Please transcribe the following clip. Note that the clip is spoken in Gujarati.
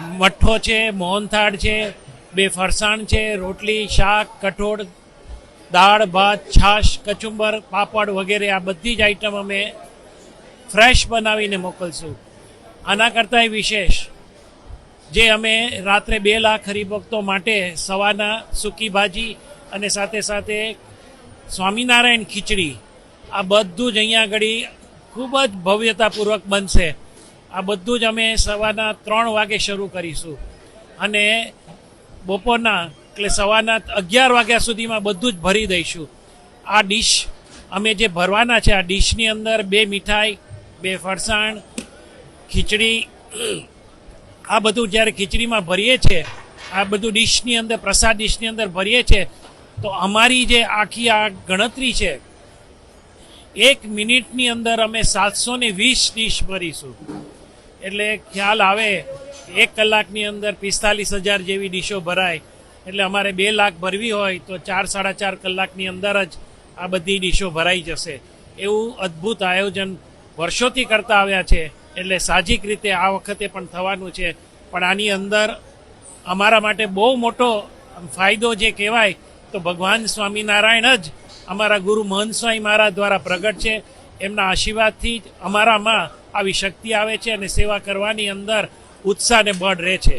મઠ્ઠો છે, મોહનથાળ છે, 2 ફરસાણ છે, રોટલી, શાક, કઠોળ, દાળ, ભાત, છાશ, કચુંબર, પાપડ વગેરે આ બધી જ આઈટમ અમે ફ્રેશ બનાવીને મોકલશું. આના કરતાંય વિશેષ જે અમે રાત્રે 2 લાખ હરિભક્તો માટે સવારના સૂકી ભાજી અને સાથે સાથે સ્વામિનારાયણ ખીચડી આ બધું જ અહીંયા આગળ ખૂબ જ ભવ્યતાપૂર્વક બનશે. આ બધું જ અમે સવારના 3 વાગે શરૂ કરીશું અને બપોરના એટલે સવારના 11 વાગ્યા સુધીમાં બધું જ ભરી દઈશું. આ ડીશ અમે જે ભરવાના છે આ ડીશની અંદર 2 મીઠાઈ, 2 ફરસાણ, ખીચડી આ બધું જ્યારે ખીચડીમાં ભરીએ છીએ, આ બધું ડીશની અંદર પ્રસાદ ડીશની અંદર ભરીએ છીએ તો અમારી જે આખી આ ગણતરી છે 1 મિનિટની અંદર અમે 720 ડીશ ભરીશું. એટલે ખ્યાલ આવે 1 કલાકની અંદર 45,000 જેવી ડીશો ભરાય. એટલે અમારે 2 લાખ ભરવી હોય તો 4-4.5 કલાકની અંદર જ આ બધી ડીશો ભરાઈ જશે. એવું અદ્ભુત આયોજન વર્ષોથી કરતા આવ્યા છે. એટલે સાહજિક રીતે આ વખતે પણ થવાનું છે. પણ આની અંદર અમારા માટે બહુ મોટો ફાયદો જે કહેવાય તો ભગવાન સ્વામિનારાયણ જ અમારા ગુરુ મહંત સ્વામી મહારાજ દ્વારા પ્રગટ છે. એમના આશીર્વાદથી જ અમારામાં આવી શક્તિ આવે છે અને સેવા કરવાની અંદર ઉત્સાહ અને બળ રહે છે.